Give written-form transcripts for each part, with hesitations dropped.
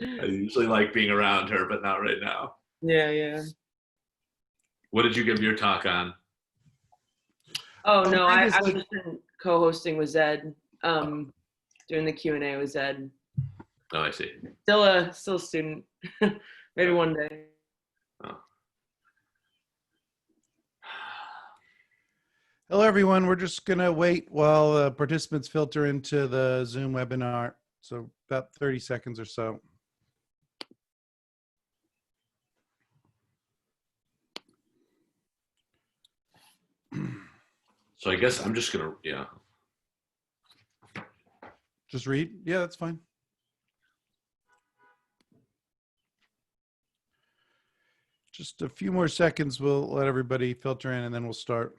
I usually like being around her, but not right now. Yeah, yeah. What did you give your talk on? Oh no, Mine is I've like, just been co-hosting with Zed, doing the Q&A with Zed. Oh, I see. Still a student. Maybe one day. Oh. hello everyone. We're just gonna wait while participants filter into the Zoom webinar. So about 30 seconds or so. So I guess I'm just gonna, yeah. Just read? Yeah, that's fine. Just a few more seconds. We'll let everybody filter in and then we'll start.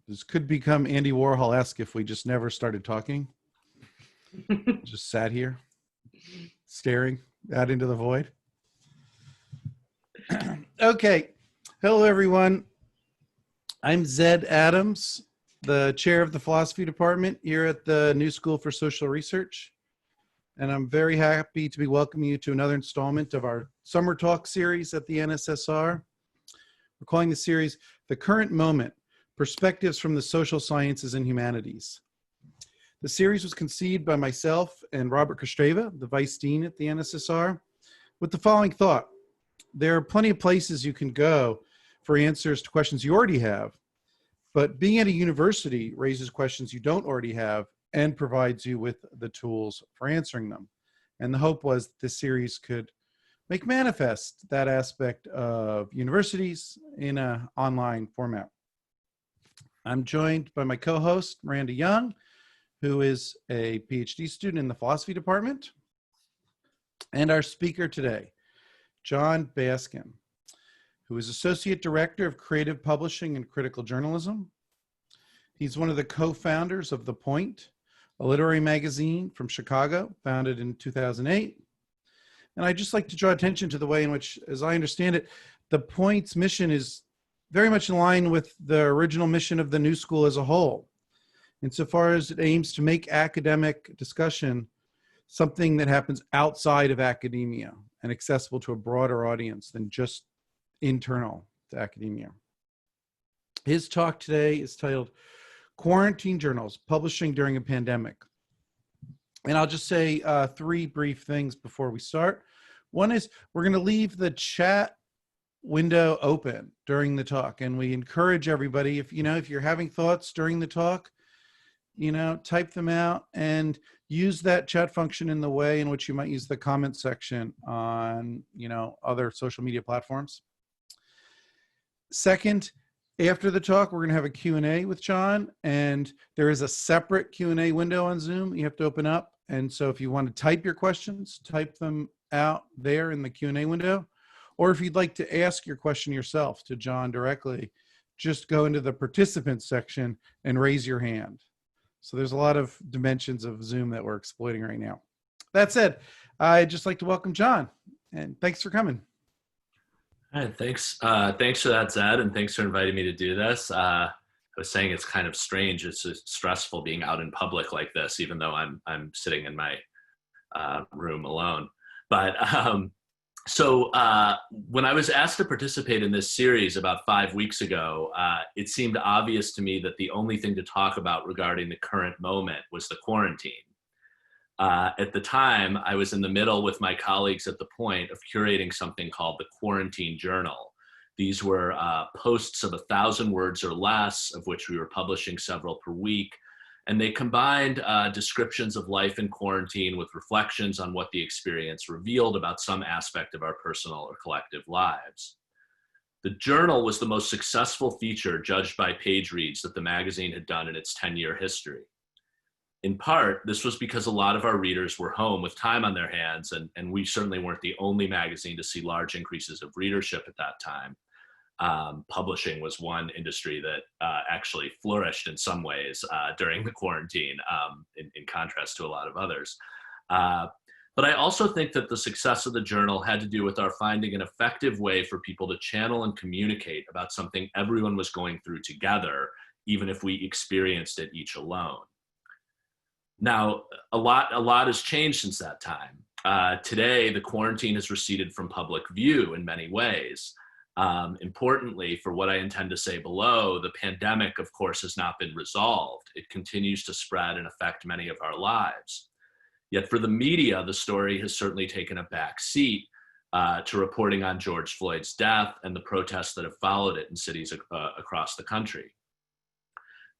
This could become Andy Warhol-esque if we just never started talking. Just sat here, staring out into the void. Okay. Hello, everyone. I'm Zed Adams, the chair of the philosophy department here at the New School for Social Research. And I'm very happy to be welcoming you to another installment of our summer talk series at the NSSR. We're calling the series The Current Moment, Perspectives from the Social Sciences and Humanities. The series was conceived by myself and Robert Kostreva, the Vice Dean at the NSSR, with the following thought. There are plenty of places you can go for answers to questions you already have, but being at a university raises questions you don't already have and provides you with the tools for answering them. And the hope was that this series could make manifest that aspect of universities in an online format. I'm joined by my co-host, Miranda Young, who is a PhD student in the philosophy department, and our speaker today, Jon Baskin, who is Associate Director of Creative Publishing and Critical Journalism. He's one of the co-founders of The Point, a literary magazine from Chicago, founded in 2008. And I'd just like to draw attention to the way in which, as I understand it, The Point's mission is very much in line with the original mission of the New School as a whole, insofar as it aims to make academic discussion something that happens outside of academia and accessible to a broader audience than just internal to academia. His talk today is titled Quarantine Journals, Publishing During a Pandemic. And I'll just say three brief things before we start. One is we're going to leave the chat window open during the talk, and we encourage everybody, if you're having thoughts during the talk, type them out and use that chat function in the way in which you might use the comment section on, other social media platforms. Second, after the talk, we're going to have a Q&A with Jon, and there is a separate Q&A window on Zoom you have to open up. And so if you want to type your questions, type them out there in the Q&A window. Or if you'd like to ask your question yourself to Jon directly, just go into the participants section and raise your hand. So there's a lot of dimensions of Zoom that we're exploiting right now. That said, I'd just like to welcome Jon, and thanks for coming. All right, thanks. Thanks for that, Zed, and thanks for inviting me to do this. I was saying it's kind of strange. It's stressful being out in public like this, even though I'm sitting in my room alone. But so when I was asked to participate in this series about 5 weeks ago, it seemed obvious to me that the only thing to talk about regarding the current moment was the quarantine. At the time, I was in the middle with my colleagues at The Point of curating something called the Quarantine Journal. These were posts of 1,000 words or less, of which we were publishing several per week. And they combined descriptions of life in quarantine with reflections on what the experience revealed about some aspect of our personal or collective lives. The journal was the most successful feature judged by page reads that the magazine had done in its 10-year history. In part, this was because a lot of our readers were home with time on their hands, and we certainly weren't the only magazine to see large increases of readership at that time. Publishing was one industry that actually flourished in some ways during the quarantine, in contrast to a lot of others. But I also think that the success of the journal had to do with our finding an effective way for people to channel and communicate about something everyone was going through together, even if we experienced it each alone. Now, a lot has changed since that time. Today, the quarantine has receded from public view in many ways. Importantly, for what I intend to say below, the pandemic, of course, has not been resolved. It continues to spread and affect many of our lives. Yet for the media, the story has certainly taken a back seat to reporting on George Floyd's death and the protests that have followed it in cities across the country.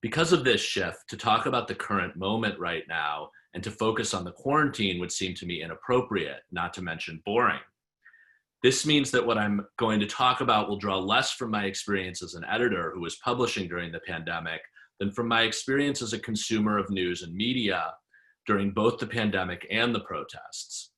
Because of this shift, to talk about the current moment right now and to focus on the quarantine would seem to me inappropriate, not to mention boring. This means that what I'm going to talk about will draw less from my experience as an editor who was publishing during the pandemic than from my experience as a consumer of news and media during both the pandemic and the protests.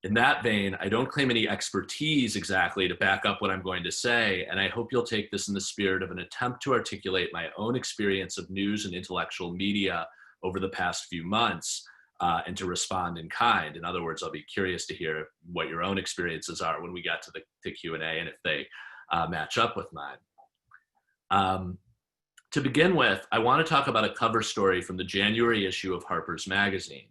In that vein, I don't claim any expertise exactly to back up what I'm going to say, and I hope you'll take this in the spirit of an attempt to articulate my own experience of news and intellectual media over the past few months, and to respond in kind. In other words, I'll be curious to hear what your own experiences are when we get to the Q&A and if they match up with mine. To begin with, I want to talk about a cover story from the January issue of Harper's Magazine.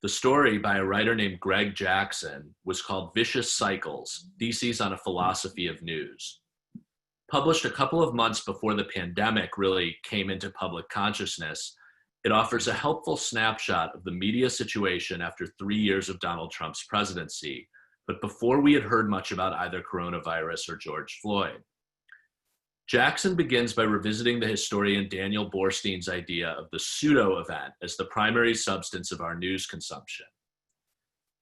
The story, by a writer named Greg Jackson, was called Vicious Cycles: Theses on a Philosophy of News. Published a couple of months before the pandemic really came into public consciousness, it offers a helpful snapshot of the media situation after 3 years of Donald Trump's presidency, but before we had heard much about either coronavirus or George Floyd. Jackson begins by revisiting the historian Daniel Borstein's idea of the pseudo event as the primary substance of our news consumption.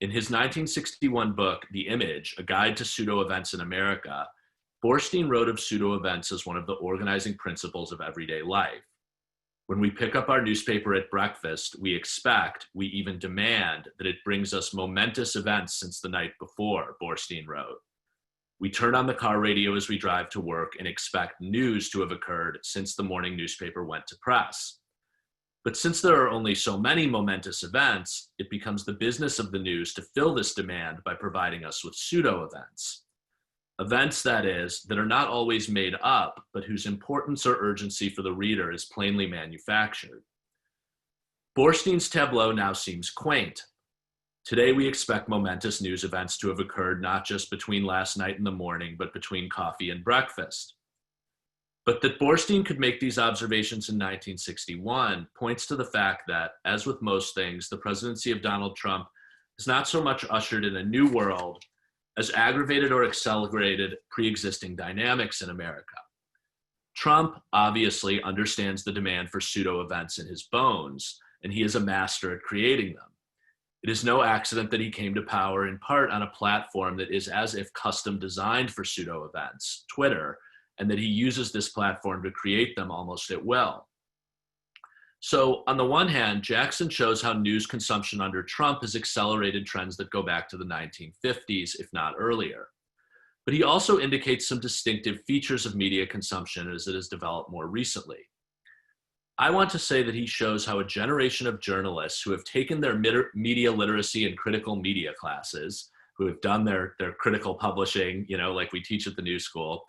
In his 1961 book, The Image, A Guide to Pseudo Events in America, Borstein wrote of pseudo events as one of the organizing principles of everyday life. When we pick up our newspaper at breakfast, we expect, we even demand, that it brings us momentous events since the night before, Borstein wrote. We turn on the car radio as we drive to work and expect news to have occurred since the morning newspaper went to press. But since there are only so many momentous events, it becomes the business of the news to fill this demand by providing us with pseudo events. Events, that is, that are not always made up, but whose importance or urgency for the reader is plainly manufactured. Borstein's tableau now seems quaint. Today, we expect momentous news events to have occurred not just between last night and the morning, but between coffee and breakfast. But that Borstein could make these observations in 1961 points to the fact that, as with most things, the presidency of Donald Trump is not so much ushered in a new world as aggravated or accelerated pre-existing dynamics in America. Trump obviously understands the demand for pseudo events in his bones, and he is a master at creating them. It is no accident that he came to power in part on a platform that is as if custom designed for pseudo events, Twitter, and that he uses this platform to create them almost at will. So on the one hand, Jackson shows how news consumption under Trump has accelerated trends that go back to the 1950s, if not earlier. But he also indicates some distinctive features of media consumption as it has developed more recently. I want to say that he shows how a generation of journalists who have taken their media literacy and critical media classes, who have done their critical publishing, like we teach at the New School,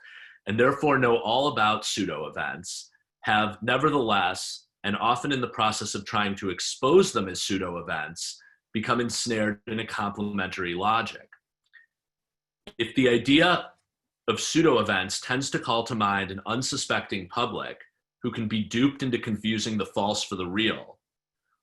and therefore know all about pseudo events, have nevertheless, and often in the process of trying to expose them as pseudo events, become ensnared in a complementary logic. If the idea of pseudo events tends to call to mind an unsuspecting public who can be duped into confusing the false for the real,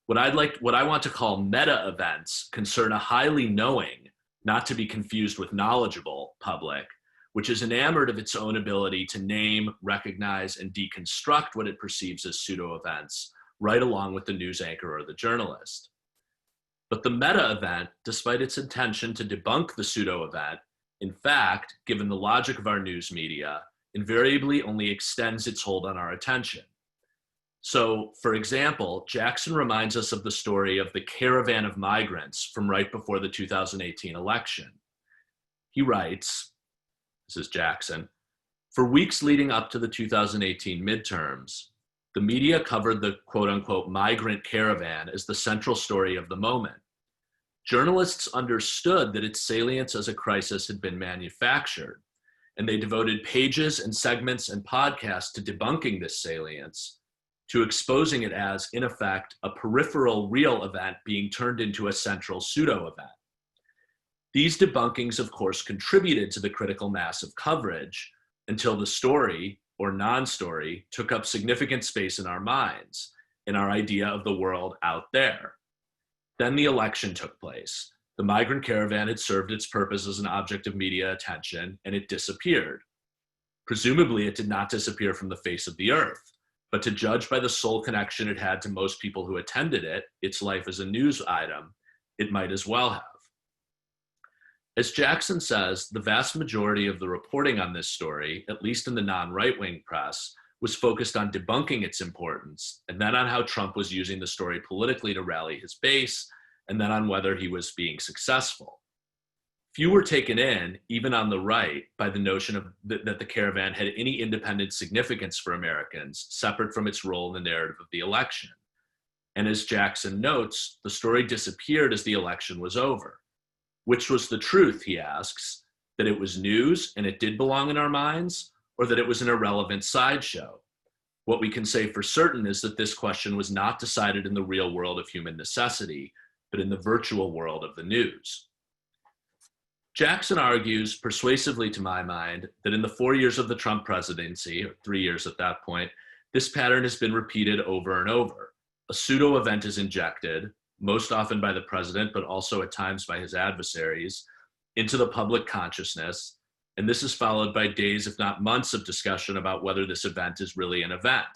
what I want to call meta events concern a highly knowing, not to be confused with knowledgeable public, which is enamored of its own ability to name, recognize, and deconstruct what it perceives as pseudo events, right along with the news anchor or the journalist. But the meta event, despite its intention to debunk the pseudo event, in fact, given the logic of our news media, invariably only extends its hold on our attention. So, for example, Jackson reminds us of the story of the caravan of migrants from right before the 2018 election. He writes, this is Jackson, "For weeks leading up to the 2018 midterms, the media covered the quote-unquote migrant caravan as the central story of the moment. Journalists understood that its salience as a crisis had been manufactured, and they devoted pages and segments and podcasts to debunking this salience, to exposing it as, in effect, a peripheral real event being turned into a central pseudo event. These debunkings, of course, contributed to the critical mass of coverage until the story, or non-story, took up significant space in our minds, in our idea of the world out there. Then the election took place. The migrant caravan had served its purpose as an object of media attention, and it disappeared. Presumably, it did not disappear from the face of the earth, but to judge by the sole connection it had to most people who attended it, its life as a news item, it might as well have. As Jackson says, the vast majority of the reporting on this story, at least in the non-right-wing press, was focused on debunking its importance, and then on how Trump was using the story politically to rally his base, and then on whether he was being successful. Few were taken in, even on the right, by the notion of that the caravan had any independent significance for Americans, separate from its role in the narrative of the election. And as Jackson notes, the story disappeared as the election was over. Which was the truth, he asks, that it was news and it did belong in our minds, or that it was an irrelevant sideshow? What we can say for certain is that this question was not decided in the real world of human necessity, but in the virtual world of the news. Jackson argues, persuasively to my mind, that in the 4 years of the Trump presidency, or 3 years at that point, this pattern has been repeated over and over. A pseudo event is injected, most often by the president, but also at times by his adversaries, into the public consciousness, and this is followed by days, if not months, of discussion about whether this event is really an event.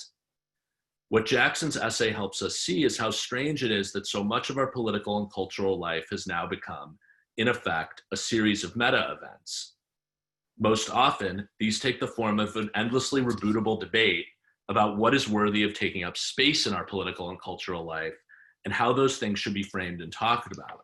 What Jackson's essay helps us see is how strange it is that so much of our political and cultural life has now become, in effect, a series of meta events. Most often, these take the form of an endlessly rebootable debate about what is worthy of taking up space in our political and cultural life, and how those things should be framed and talked about.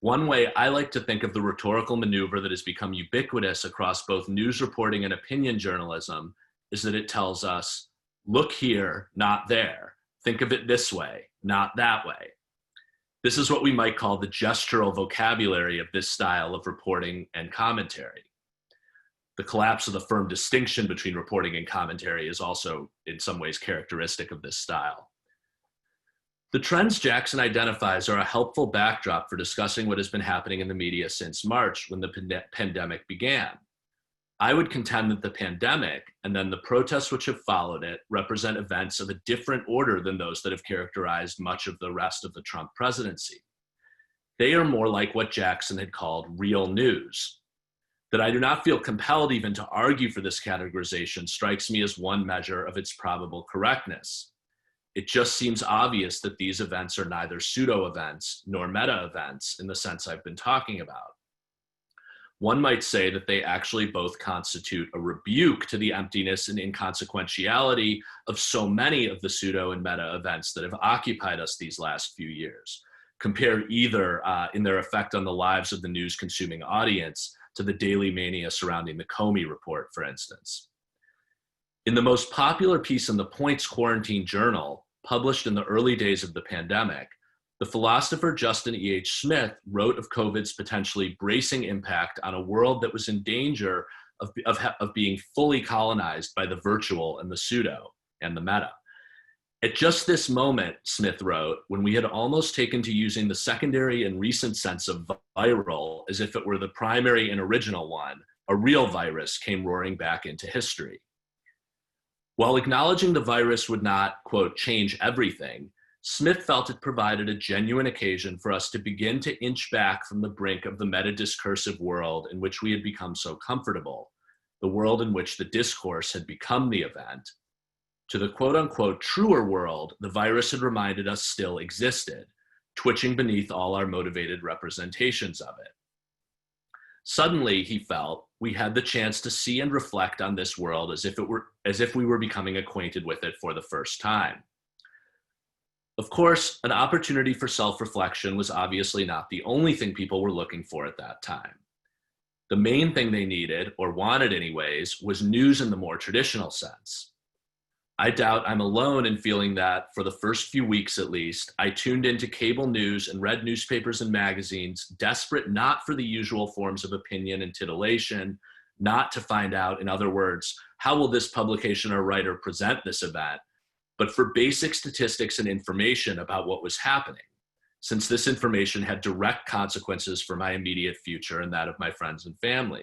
One way I like to think of the rhetorical maneuver that has become ubiquitous across both news reporting and opinion journalism is that it tells us, look here, not there. Think of it this way, not that way. This is what we might call the gestural vocabulary of this style of reporting and commentary. The collapse of the firm distinction between reporting and commentary is also, in some ways, characteristic of this style. The trends Jackson identifies are a helpful backdrop for discussing what has been happening in the media since March, when the pandemic began. I would contend that the pandemic, and then the protests which have followed it, represent events of a different order than those that have characterized much of the rest of the Trump presidency. They are more like what Jackson had called real news. That I do not feel compelled even to argue for this categorization strikes me as one measure of its probable correctness. It just seems obvious that these events are neither pseudo events nor meta events in the sense I've been talking about. One might say that they actually both constitute a rebuke to the emptiness and inconsequentiality of so many of the pseudo and meta events that have occupied us these last few years, compared either in their effect on the lives of the news-consuming audience to the daily mania surrounding the Comey report, for instance. In the most popular piece in the Points Quarantine Journal, published in the early days of the pandemic, the philosopher Justin E.H. Smith wrote of COVID's potentially bracing impact on a world that was in danger of being fully colonized by the virtual and the pseudo and the meta. At just this moment, Smith wrote, when we had almost taken to using the secondary and recent sense of viral as if it were the primary and original one, a real virus came roaring back into history. While acknowledging the virus would not, quote, change everything, Smith felt it provided a genuine occasion for us to begin to inch back from the brink of the meta-discursive world in which we had become so comfortable, the world in which the discourse had become the event, to the quote-unquote truer world the virus had reminded us still existed, twitching beneath all our motivated representations of it. Suddenly, he felt, we had the chance to see and reflect on this world as if we were becoming acquainted with it for the first time. Of course, an opportunity for self-reflection was obviously not the only thing people were looking for at that time. The main thing they needed, or wanted anyways, was news in the more traditional sense. I doubt I'm alone in feeling that, for the first few weeks at least, I tuned into cable news and read newspapers and magazines, desperate not for the usual forms of opinion and titillation, not to find out, in other words, how will this publication or writer present this event, but for basic statistics and information about what was happening, since this information had direct consequences for my immediate future and that of my friends and family.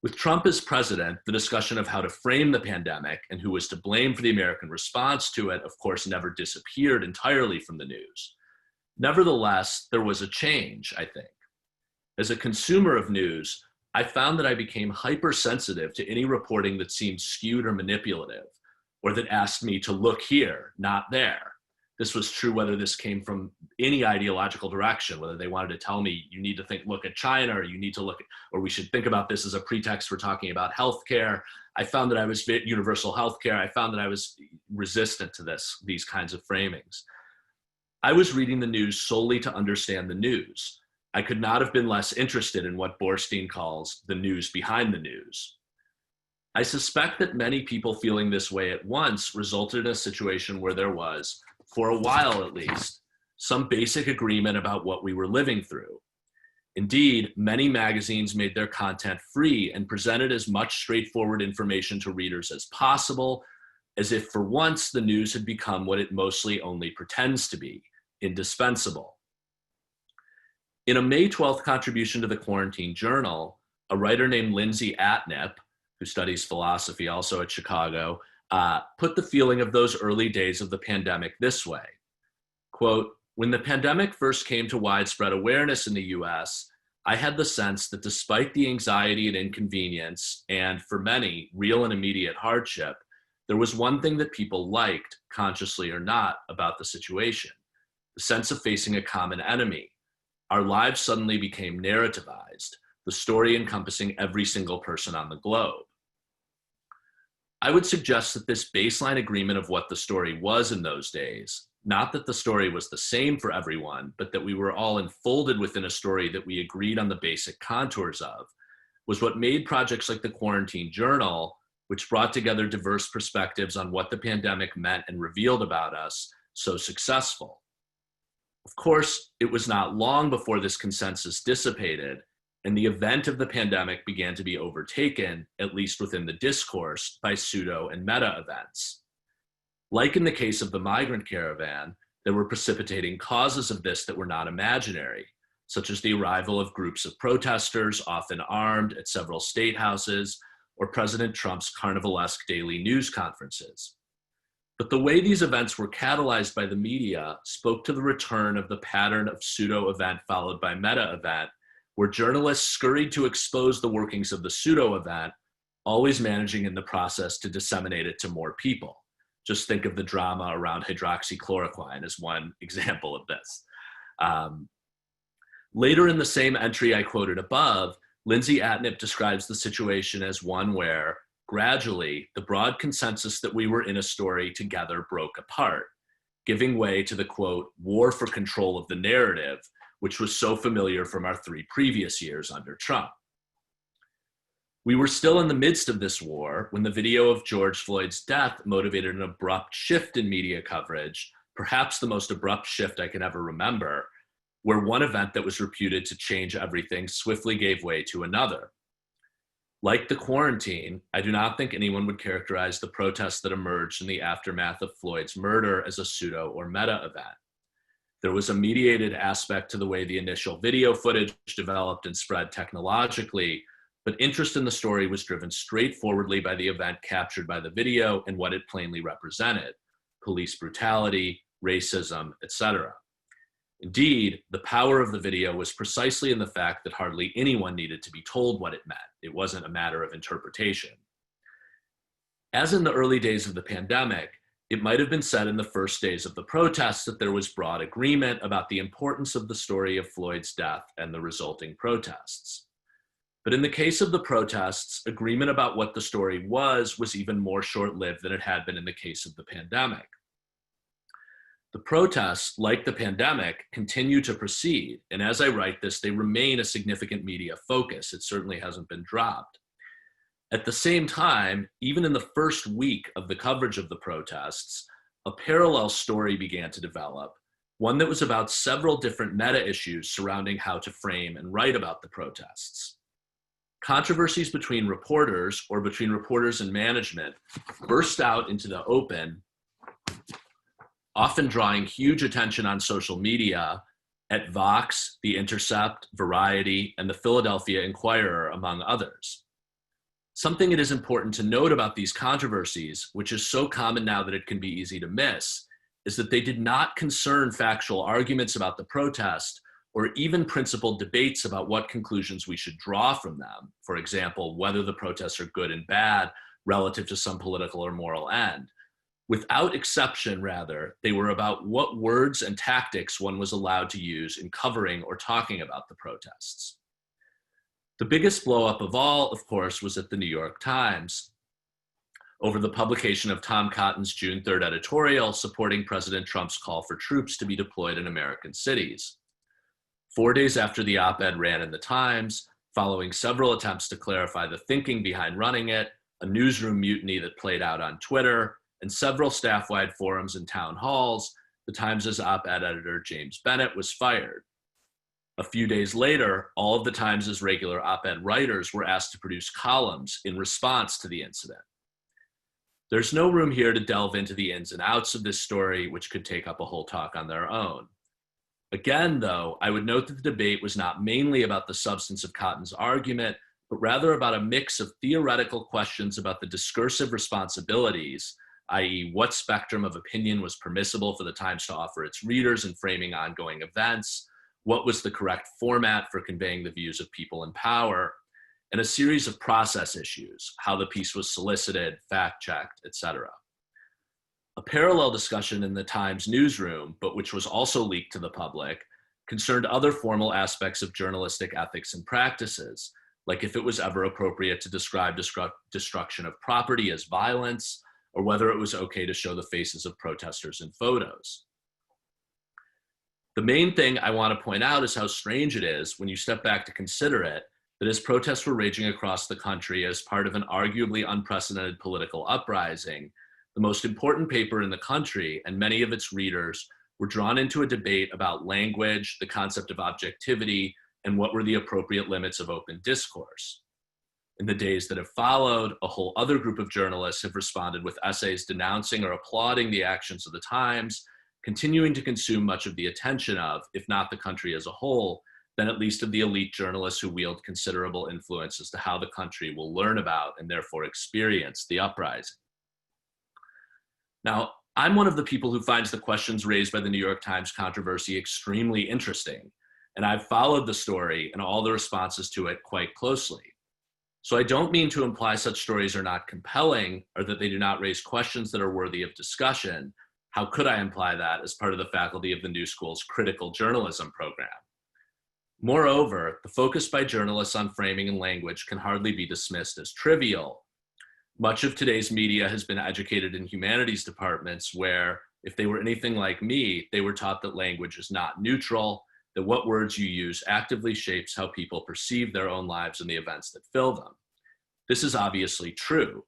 With Trump as president, the discussion of how to frame the pandemic and who was to blame for the American response to it, of course, never disappeared entirely from the news. Nevertheless, there was a change, I think. As a consumer of news, I found that I became hypersensitive to any reporting that seemed skewed or manipulative, or that asked me to look here, not there. This was true whether this came from any ideological direction, whether they wanted to tell me you need to look at China, or you need to look at, or we should think about this as a pretext for talking about healthcare. I found that I was universal healthcare. I found that I was resistant to these kinds of framings. I was reading the news solely to understand the news. I could not have been less interested in what Borstein calls the news behind the news. I suspect that many people feeling this way at once resulted in a situation where there was, for a while at least, some basic agreement about what we were living through. Indeed, many magazines made their content free and presented as much straightforward information to readers as possible, as if for once the news had become what it mostly only pretends to be, indispensable. In a May 12th contribution to the Quarantine Journal, a writer named Lindsay Atnip, who studies philosophy also at Chicago, put the feeling of those early days of the pandemic this way, quote, "When the pandemic first came to widespread awareness in the US, I had the sense that despite the anxiety and inconvenience, and for many, real and immediate hardship, there was one thing that people liked, consciously or not, about the situation, the sense of facing a common enemy. Our lives suddenly became narrativized, the story encompassing every single person on the globe." I would suggest that this baseline agreement of what the story was in those days, not that the story was the same for everyone, but that we were all enfolded within a story that we agreed on the basic contours of, was what made projects like the Quarantine Journal, which brought together diverse perspectives on what the pandemic meant and revealed about us, so successful. Of course, it was not long before this consensus dissipated, and the event of the pandemic began to be overtaken, at least within the discourse, by pseudo and meta events. Like in the case of the migrant caravan, there were precipitating causes of this that were not imaginary, such as the arrival of groups of protesters, often armed, at several state houses, or President Trump's carnivalesque daily news conferences. But the way these events were catalyzed by the media spoke to the return of the pattern of pseudo event followed by meta event, where journalists scurried to expose the workings of the pseudo event, always managing in the process to disseminate it to more people. Just think of the drama around hydroxychloroquine as one example of this. Later in the same entry I quoted above, Lindsay Atnip describes the situation as one where, gradually, the broad consensus that we were in a story together broke apart, giving way to the, quote, war for control of the narrative, which was so familiar from our 3 previous years under Trump. We were still in the midst of this war when the video of George Floyd's death motivated an abrupt shift in media coverage, perhaps the most abrupt shift I can ever remember, where one event that was reputed to change everything swiftly gave way to another. Like the quarantine, I do not think anyone would characterize the protests that emerged in the aftermath of Floyd's murder as a pseudo or meta event. There was a mediated aspect to the way the initial video footage developed and spread technologically, but interest in the story was driven straightforwardly by the event captured by the video and what it plainly represented: police brutality, racism, etc. Indeed, the power of the video was precisely in the fact that hardly anyone needed to be told what it meant. It wasn't a matter of interpretation. As in the early days of the pandemic, it might have been said in the first days of the protests that there was broad agreement about the importance of the story of Floyd's death and the resulting protests. But in the case of the protests, agreement about what the story was even more short-lived than it had been in the case of the pandemic. The protests, like the pandemic, continue to proceed, and as I write this, they remain a significant media focus. It certainly hasn't been dropped. At the same time, even in the first week of the coverage of the protests, a parallel story began to develop, one that was about several different meta issues surrounding how to frame and write about the protests. Controversies between reporters or between reporters and management burst out into the open, often drawing huge attention on social media at Vox, The Intercept, Variety, and the Philadelphia Inquirer, among others. Something it is important to note about these controversies, which is so common now that it can be easy to miss, is that they did not concern factual arguments about the protest or even principled debates about what conclusions we should draw from them. For example, whether the protests are good and bad relative to some political or moral end. Without exception, rather, they were about what words and tactics one was allowed to use in covering or talking about the protests. The biggest blow-up of all, of course, was at the New York Times over the publication of Tom Cotton's June 3rd editorial supporting President Trump's call for troops to be deployed in American cities. 4 days after the op-ed ran in the Times, following several attempts to clarify the thinking behind running it, a newsroom mutiny that played out on Twitter, and several staff-wide forums and town halls, the Times' op-ed editor James Bennett was fired. A few days later, all of the Times' regular op-ed writers were asked to produce columns in response to the incident. There's no room here to delve into the ins and outs of this story, which could take up a whole talk on their own. Again, though, I would note that the debate was not mainly about the substance of Cotton's argument, but rather about a mix of theoretical questions about the discursive responsibilities, i.e., what spectrum of opinion was permissible for the Times to offer its readers in framing ongoing events, what was the correct format for conveying the views of people in power, and a series of process issues, how the piece was solicited, fact-checked, etc. A parallel discussion in the Times newsroom, but which was also leaked to the public, concerned other formal aspects of journalistic ethics and practices, like if it was ever appropriate to describe destruction of property as violence, or whether it was okay to show the faces of protesters in photos. The main thing I want to point out is how strange it is when you step back to consider it, that as protests were raging across the country as part of an arguably unprecedented political uprising, the most important paper in the country and many of its readers were drawn into a debate about language, the concept of objectivity, and what were the appropriate limits of open discourse. In the days that have followed, a whole other group of journalists have responded with essays denouncing or applauding the actions of the Times, continuing to consume much of the attention of, if not the country as a whole, then at least of the elite journalists who wield considerable influence as to how the country will learn about and therefore experience the uprising. Now, I'm one of the people who finds the questions raised by the New York Times controversy extremely interesting, and I've followed the story and all the responses to it quite closely. So I don't mean to imply such stories are not compelling or that they do not raise questions that are worthy of discussion. How could I imply that as part of the faculty of the New School's critical journalism program? Moreover, the focus by journalists on framing and language can hardly be dismissed as trivial. Much of today's media has been educated in humanities departments where, if they were anything like me, they were taught that language is not neutral, that what words you use actively shapes how people perceive their own lives and the events that fill them. This is obviously true,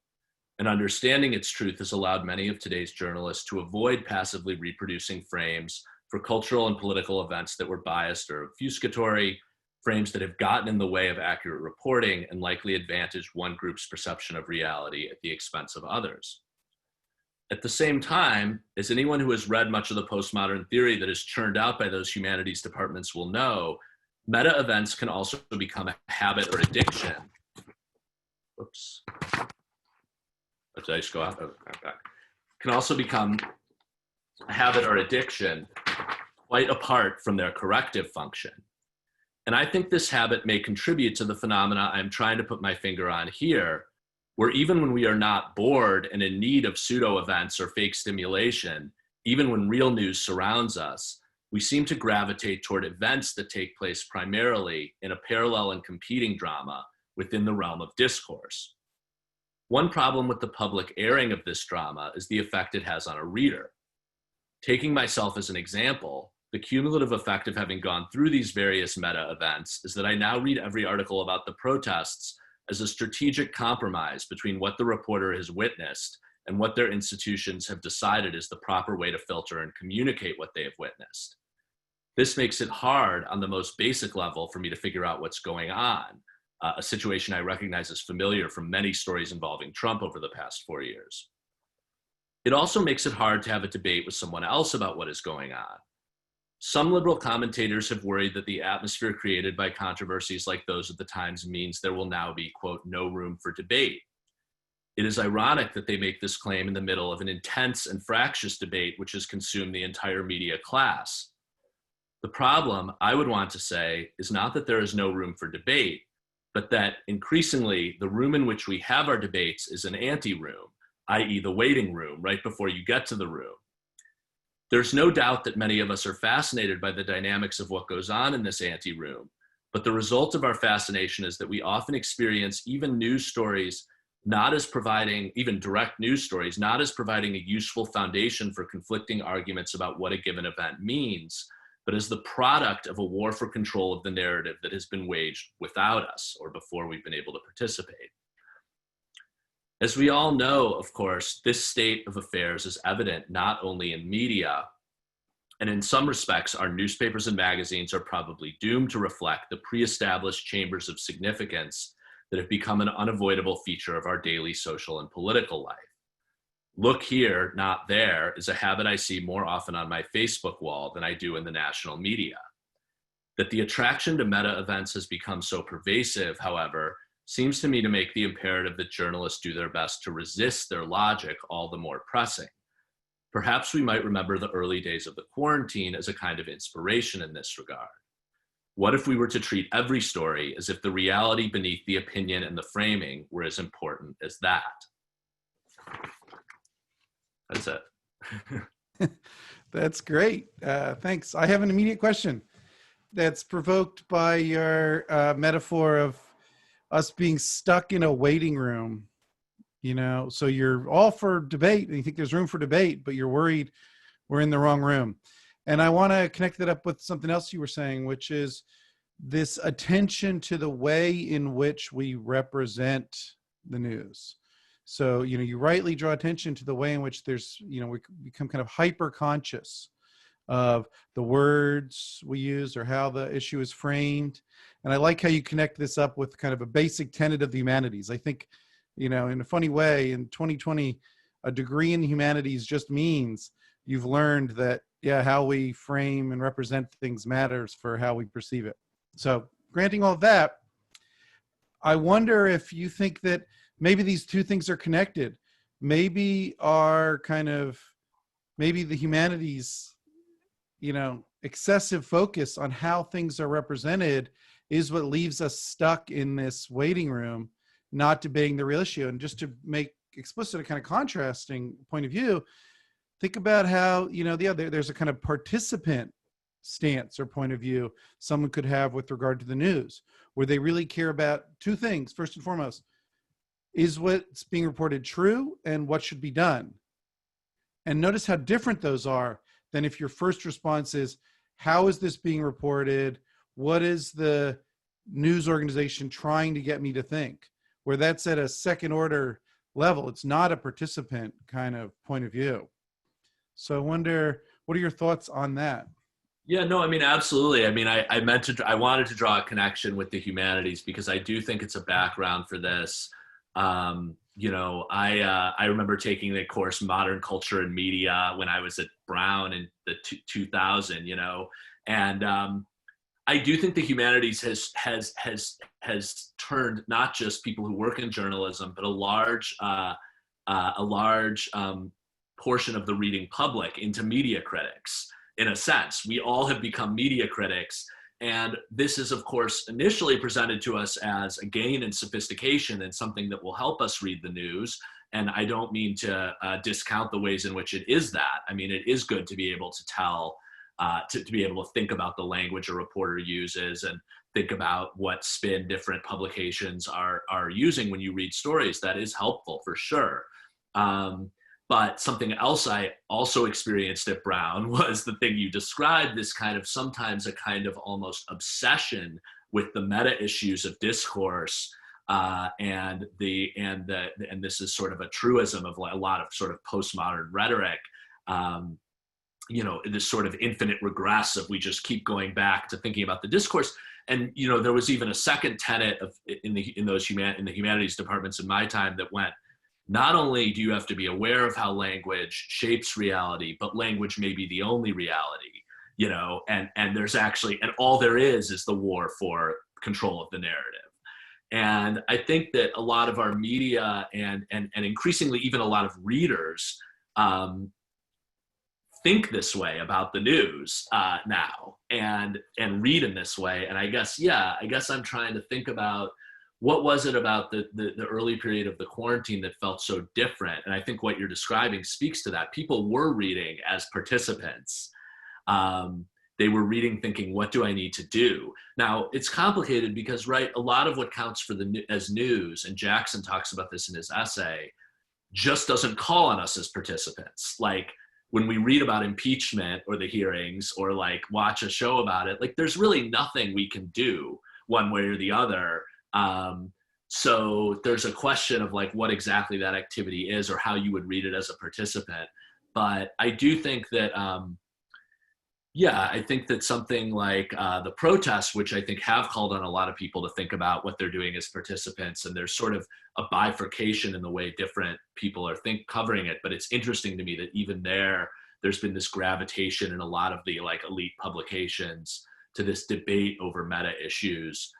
and understanding its truth has allowed many of today's journalists to avoid passively reproducing frames for cultural and political events that were biased or obfuscatory, frames that have gotten in the way of accurate reporting and likely advantaged one group's perception of reality at the expense of others. At the same time, as anyone who has read much of the postmodern theory that is churned out by those humanities departments will know, meta events can also become a habit or addiction. Oops. Did I just go out? Oh, I'm back. Can also become a habit or addiction quite apart from their corrective function. And I think this habit may contribute to the phenomena I'm trying to put my finger on here, where even when we are not bored and in need of pseudo events or fake stimulation, even when real news surrounds us, we seem to gravitate toward events that take place primarily in a parallel and competing drama within the realm of discourse. One problem with the public airing of this drama is the effect it has on a reader. Taking myself as an example, the cumulative effect of having gone through these various meta events is that I now read every article about the protests as a strategic compromise between what the reporter has witnessed and what their institutions have decided is the proper way to filter and communicate what they have witnessed. This makes it hard on the most basic level for me to figure out what's going on, a situation I recognize as familiar from many stories involving Trump over the past 4 years. It also makes it hard to have a debate with someone else about what is going on. Some liberal commentators have worried that the atmosphere created by controversies like those at the Times means there will now be, quote, no room for debate. It is ironic that they make this claim in the middle of an intense and fractious debate which has consumed the entire media class. The problem, I would want to say, is not that there is no room for debate, but that increasingly the room in which we have our debates is an ante-room, i.e. the waiting room right before you get to the room. There's no doubt that many of us are fascinated by the dynamics of what goes on in this ante-room, but the result of our fascination is that we often experience even news stories not as providing, even direct news stories, not as providing a useful foundation for conflicting arguments about what a given event means, but as the product of a war for control of the narrative that has been waged without us or before we've been able to participate. As we all know, of course, this state of affairs is evident not only in media, and in some respects, our newspapers and magazines are probably doomed to reflect the pre-established chambers of significance that have become an unavoidable feature of our daily social and political life. Look here, not there, is a habit I see more often on my Facebook wall than I do in the national media. That the attraction to meta events has become so pervasive, however, seems to me to make the imperative that journalists do their best to resist their logic all the more pressing. Perhaps we might remember the early days of the quarantine as a kind of inspiration in this regard. What if we were to treat every story as if the reality beneath the opinion and the framing were as important as that? That's it. That's great. Thanks. I have an immediate question that's provoked by your metaphor of us being stuck in a waiting room. You know, so you're all for debate and you think there's room for debate, but you're worried we're in the wrong room. And I want to connect that up with something else you were saying, which is this attention to the way in which we represent the news. So, you know, you rightly draw attention to the way in which there's, you know, we become kind of hyper conscious of the words we use or how the issue is framed. And I like how you connect this up with kind of a basic tenet of the humanities. I think, you know, in a funny way, in 2020, a degree in humanities just means you've learned that, yeah, how we frame and represent things matters for how we perceive it. So granting all of that, I wonder if you think that maybe these two things are connected. Maybe the humanities, you know, excessive focus on how things are represented is what leaves us stuck in this waiting room, not debating the real issue. And just to make explicit a kind of contrasting point of view, think about how, you know, there's a kind of participant stance or point of view someone could have with regard to the news, where they really care about two things. First and foremost, is what's being reported true and what should be done? And notice how different those are than if your first response is, how is this being reported? What is the news organization trying to get me to think? Where that's at a second order level. It's not a participant kind of point of view. So I wonder, what are your thoughts on that? Yeah, no, I mean, absolutely. I mean, I wanted to draw a connection with the humanities because I do think it's a background for this. You know, I remember taking the course Modern Culture and Media when I was at Brown in the 2000, you know, and I do think the humanities has turned not just people who work in journalism, but a large portion of the reading public into media critics. In a sense, we all have become media critics. And this is, of course, initially presented to us as a gain in sophistication and something that will help us read the news. And I don't mean to discount the ways in which it is that. I mean, it is good to be able to tell, to be able to think about the language a reporter uses and think about what spin different publications are using when you read stories. That is helpful for sure. But something else I also experienced at Brown was the thing you described, this kind of sometimes a kind of almost obsession with the meta issues of discourse and this is sort of a truism of a lot of sort of postmodern rhetoric. This sort of infinite regress of we just keep going back to thinking about the discourse. And there was even a second tenet in the humanities departments in my time that went, not only do you have to be aware of how language shapes reality, but language may be the only reality, and there's actually, and all there is the war for control of the narrative. And I think that a lot of our media and increasingly even a lot of readers think this way about the news now and read in this way. And I guess I'm trying to think about what was it about the early period of the quarantine that felt so different. And I think what you're describing speaks to that. People were reading as participants. They were reading thinking, what do I need to do? Now, it's complicated because, right, a lot of what counts for as news, and Jackson talks about this in his essay, just doesn't call on us as participants. Like, when we read about impeachment or the hearings or like watch a show about it, like there's really nothing we can do one way or the other. So there's a question of like what exactly that activity is or how you would read it as a participant. But I do think that, I think that something like the protests, which I think have called on a lot of people to think about what they're doing as participants, and there's sort of a bifurcation in the way different people are covering it. But it's interesting to me that even there's been this gravitation in a lot of the like elite publications to this debate over meta issues.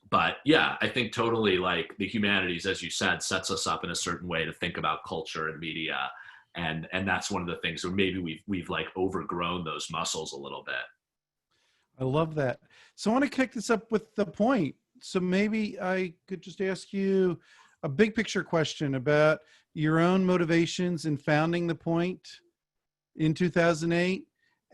But yeah, I think totally like the humanities, as you said, sets us up in a certain way to think about culture and media. And that's one of the things where maybe we've like overgrown those muscles a little bit. I love that. So I want to kick this up with the point. So maybe I could just ask you a big picture question about your own motivations in founding the Point in 2008,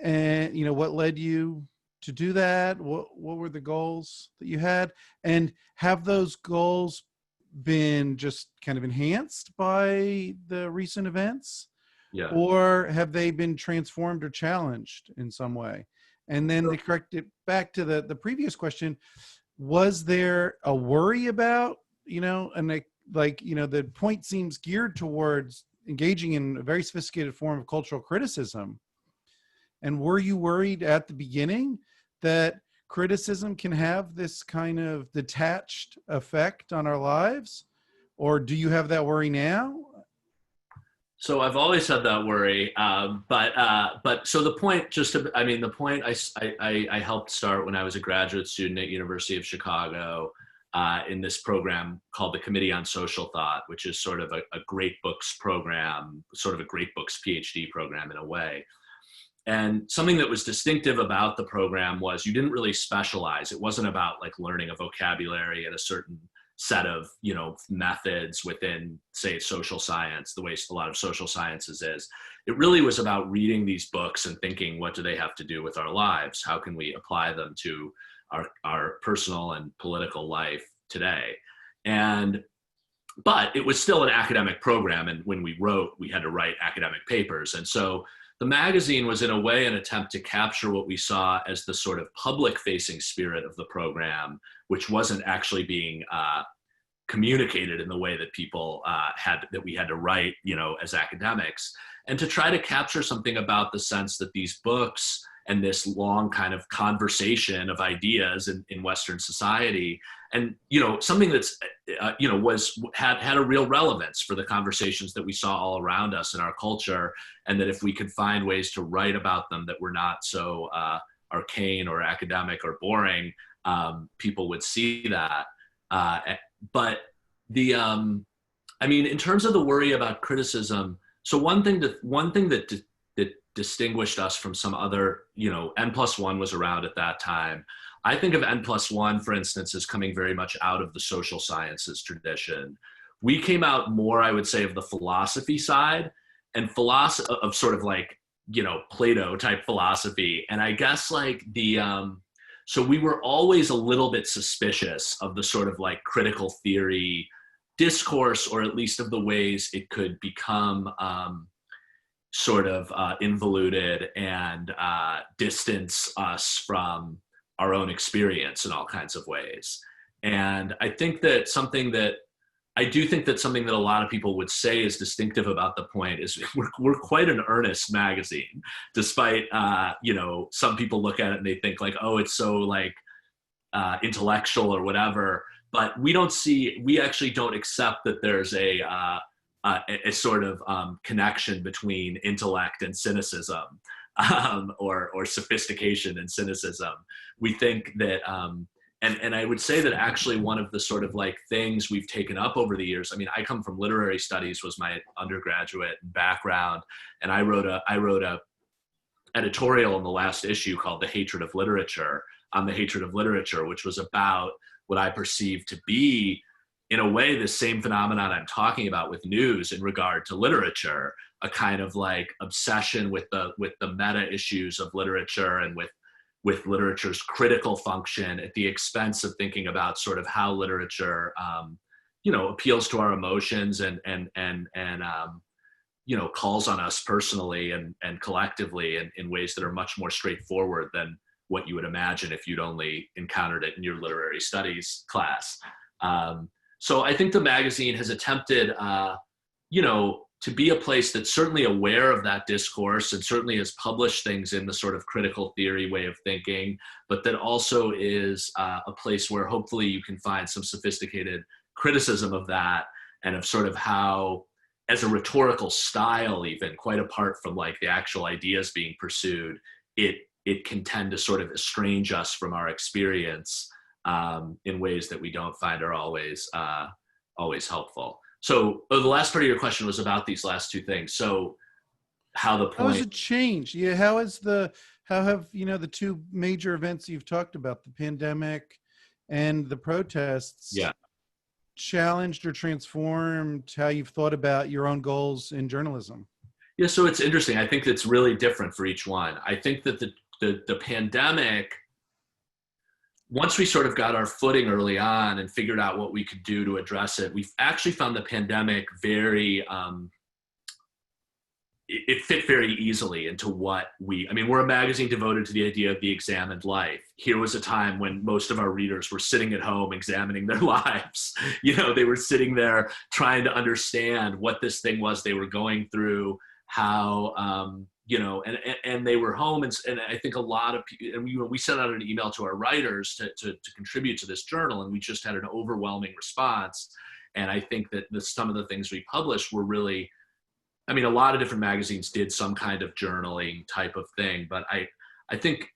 and what led you to do that? What were the goals that you had, and have those goals been just kind of enhanced by the recent events? Yeah. Or have they been transformed or challenged in some way? And then to correct it back to the previous question, was there a worry about, and the Point seems geared towards engaging in a very sophisticated form of cultural criticism. And were you worried at the beginning that criticism can have this kind of detached effect on our lives? Or do you have that worry now? So I've always had that worry, but so the Point, the Point I helped start when I was a graduate student at University of Chicago in this program called the Committee on Social Thought, which is sort of a great books program, sort of a great books PhD program in a way. And something that was distinctive about the program was you didn't really specialize. It wasn't about like learning a vocabulary and a certain set of methods within, say, social science, the way a lot of social sciences is. It really was about reading these books and thinking, what do they have to do with our lives? How can we apply them to our personal and political life today? But it was still an academic program, and when we wrote, we had to write academic papers. And so the magazine was in a way an attempt to capture what we saw as the sort of public-facing spirit of the program, which wasn't actually being communicated in the way that people we had to write, as academics, and to try to capture something about the sense that these books and this long kind of conversation of ideas in Western society, and something that's had a real relevance for the conversations that we saw all around us in our culture, and that if we could find ways to write about them that were not so arcane or academic or boring, people would see that. But in terms of the worry about criticism, so one thing that distinguished us from some other, N+1 was around at that time. I think of N+1, for instance, as coming very much out of the social sciences tradition. We came out more, I would say, of the philosophy side, and of sort of like, Plato type philosophy. And I guess like so we were always a little bit suspicious of the sort of like critical theory discourse, or at least of the ways it could become sort of involuted and distance us from our own experience in all kinds of ways. And I think that something that a lot of people would say is distinctive about The Point is we're quite an earnest magazine, despite, some people look at it and they think like, oh, it's so like intellectual or whatever. But we actually don't accept that there's a sort of connection between intellect and cynicism, or sophistication and cynicism. We think that, and I would say that actually one of the sort of like things we've taken up over the years, I mean, I come from literary studies, was my undergraduate background, and I wrote a editorial in the last issue called The Hatred of Literature, on the hatred of literature, which was about what I perceived to be, in a way, the same phenomenon I'm talking about with news in regard to literature, a kind of like obsession with the meta issues of literature and with literature's critical function at the expense of thinking about sort of how literature, appeals to our emotions and calls on us personally and collectively in ways that are much more straightforward than what you would imagine if you'd only encountered it in your literary studies class. So I think the magazine has attempted, to be a place that's certainly aware of that discourse and certainly has published things in the sort of critical theory way of thinking, but that also is a place where hopefully you can find some sophisticated criticism of that and of sort of how, as a rhetorical style, even quite apart from like the actual ideas being pursued, it can tend to sort of estrange us from our experience in ways that we don't find are always helpful. So the last part of your question was about these last two things. So how the point. How has it changed? Yeah. How have, the two major events you've talked about, the pandemic and the protests, challenged or transformed how you've thought about your own goals in journalism? Yeah. So it's interesting. I think it's really different for each one. I think that the pandemic, once we sort of got our footing early on and figured out what we could do to address it, we've actually found the pandemic very, it fit very easily into what we're a magazine devoted to the idea of the examined life. Here was a time when most of our readers were sitting at home examining their lives. They were sitting there trying to understand what this thing was they were going through, how, and they were home. And I think a lot of people, and we sent out an email to our writers to contribute to this journal, and we just had an overwhelming response. And I think that some of the things we published were really, a lot of different magazines did some kind of journaling type of thing, but I think,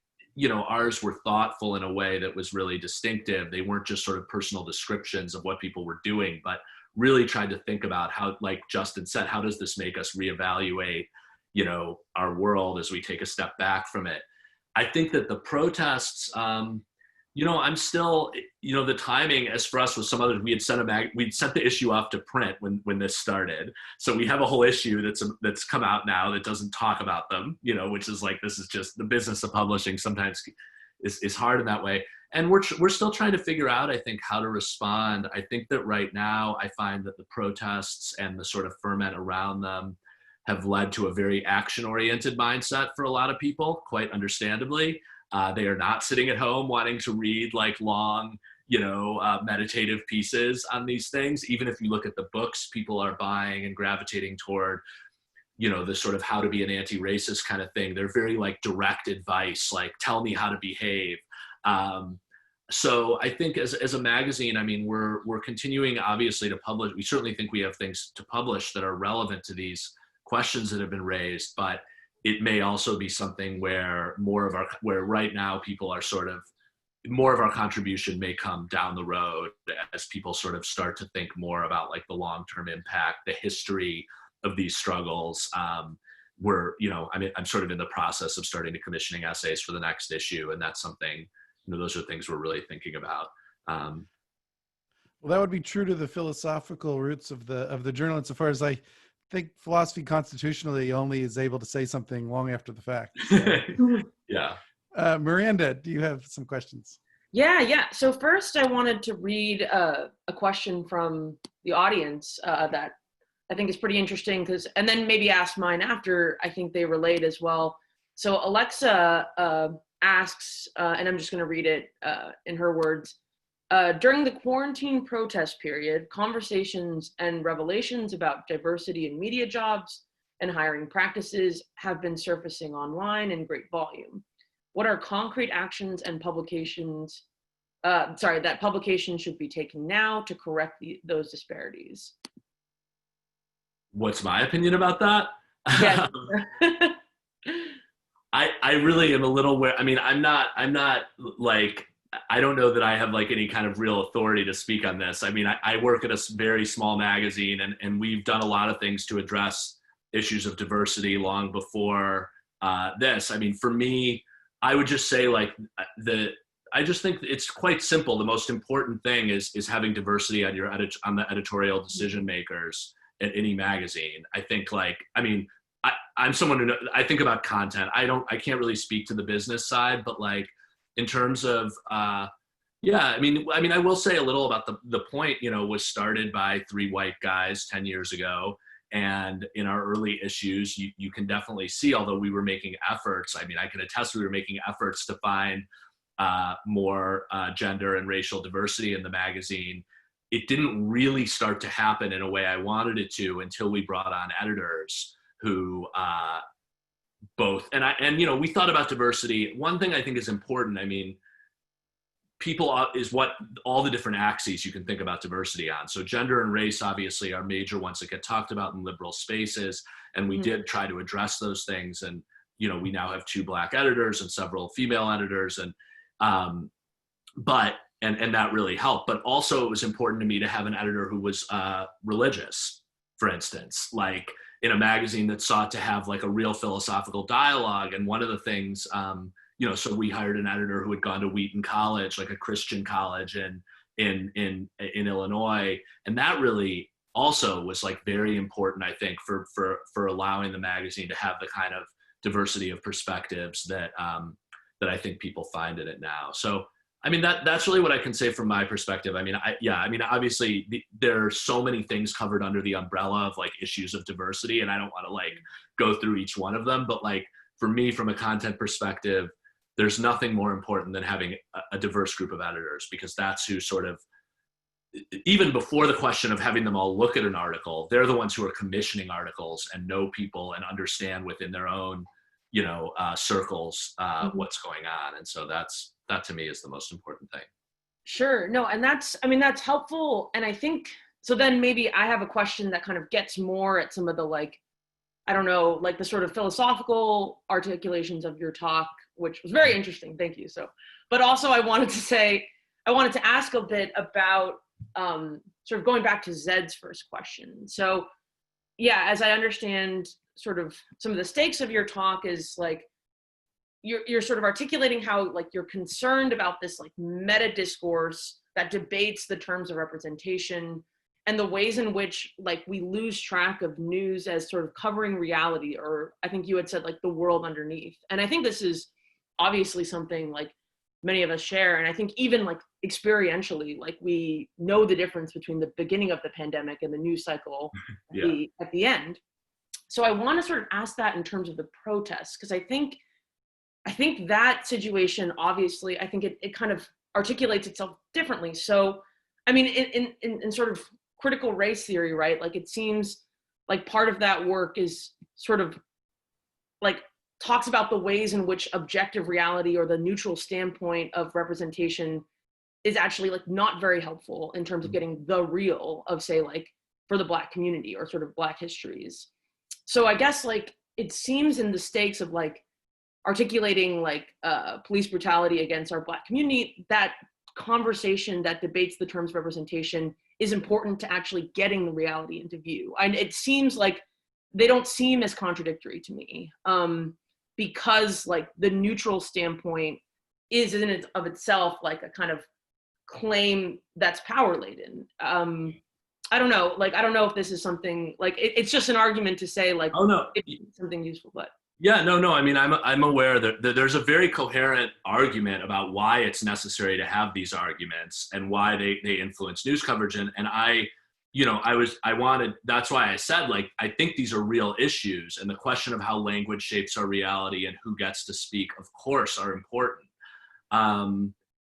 ours were thoughtful in a way that was really distinctive. They weren't just sort of personal descriptions of what people were doing, but really tried to think about how, like Justin said, how does this make us reevaluate, our world as we take a step back from it. I think that the protests, I'm still, the timing, as for us with some others, we'd sent the issue off to print when this started. So we have a whole issue that's come out now that doesn't talk about them, which is like, this is just the business of publishing sometimes is hard in that way. And we're still trying to figure out, I think, how to respond. I think that right now I find that the protests and the sort of ferment around them have led to a very action-oriented mindset for a lot of people, quite understandably. They are not sitting at home wanting to read like long, meditative pieces on these things. Even if you look at the books people are buying and gravitating toward, the sort of how to be an anti-racist kind of thing. They're very like direct advice, like tell me how to behave. So I think as a magazine, we're continuing obviously to publish. We certainly think we have things to publish that are relevant to these questions that have been raised, but it may also be something where where right now people are sort of, more of our contribution may come down the road as people sort of start to think more about like the long-term impact, the history of these struggles. I'm sort of in the process of starting to commissioning essays for the next issue. And that's something, those are things we're really thinking about. Well, that would be true to the philosophical roots of the journal, insofar as I think philosophy constitutionally only is able to say something long after the fact. So. Yeah. Miranda, do you have some questions? Yeah. So first I wanted to read a question from the audience that I think is pretty interesting, and then maybe ask mine after. I think they relate as well. So Alexa asks, and I'm just going to read it in her words. During the quarantine protest period, conversations and revelations about diversity in media jobs and hiring practices have been surfacing online in great volume. What are concrete actions and publications, that publications should be taking now to correct those disparities? What's my opinion about that? Yes. I really am a little I mean, I'm not like, I don't know that I have like any kind of real authority to speak on this. I mean, I work at a very small magazine, and we've done a lot of things to address issues of diversity long before this. I mean, for me, I would just say like I just think it's quite simple. The most important thing is having diversity on on the editorial decision makers at any magazine. I think like, I mean, I'm someone who I think about content. I can't really speak to the business side, but like in terms of, yeah, I mean, I will say a little about the point, you know, was started by 3 white guys 10 years ago. And in our early issues, you can definitely see, although we were making efforts, I mean, I can attest we were making efforts to find more gender and racial diversity in the magazine. It didn't really start to happen in a way I wanted it to until we brought on editors who both, and you know, we thought about diversity. One thing I think is important, I mean, people is what all the different axes you can think about diversity on. So gender and race obviously are major ones that get talked about in liberal spaces, and we did try to address those things. And you know, we now have 2 Black editors and several female editors, and and that really helped. But also it was important to me to have an editor who was religious, for instance, like in a magazine that sought to have like a real philosophical dialogue. And one of the things, you know, so we hired an editor who had gone to Wheaton College, like a Christian college in Illinois. And that really also was like very important, I think, for allowing the magazine to have the kind of diversity of perspectives that that I think people find in it now. So, I mean, that's really what I can say from my perspective. I mean, I mean, obviously there are so many things covered under the umbrella of like issues of diversity, and I don't want to like go through each one of them, but like for me, from a content perspective, there's nothing more important than having a diverse group of editors, because that's who sort of, even before the question of having them all look at an article, they're the ones who are commissioning articles and know people and understand within their own, you know, circles what's going on. And so that to me is the most important thing. Sure. No, and that's, I mean, that's helpful. And I think, so then maybe I have a question that kind of gets more at some of the like, I don't know, like the sort of philosophical articulations of your talk, which was very interesting. Thank you. So, but also I wanted to ask a bit about sort of going back to Zed's first question. So yeah, as I understand sort of some of the stakes of your talk is like, you're sort of articulating how like you're concerned about this like meta discourse that debates the terms of representation and the ways in which like we lose track of news as sort of covering reality, or I think you had said like the world underneath. And I think this is obviously something like many of us share. And I think even like experientially, like we know the difference between the beginning of the pandemic and the news cycle at the end. So I want to sort of ask that in terms of the protests, because I think that situation, obviously, I think it kind of articulates itself differently. So, I mean, in sort of critical race theory, right? Like it seems like part of that work is sort of like talks about the ways in which objective reality or the neutral standpoint of representation is actually like not very helpful in terms of getting the real of, say, like for the Black community or sort of Black histories. So I guess like it seems in the stakes of like articulating like police brutality against our Black community, that conversation that debates the terms of representation is important to actually getting the reality into view. And it seems like they don't seem as contradictory to me because like the neutral standpoint is in and of itself like a kind of claim that's power laden. I don't know, like, I don't know if this is something like, it's just an argument to say like, oh no, it's something useful, but. Yeah, no. I mean, I'm aware that there's a very coherent argument about why it's necessary to have these arguments and why they influence news coverage. And I, you know, that's why I said, like, I think these are real issues, and the question of how language shapes our reality and who gets to speak, of course, are important.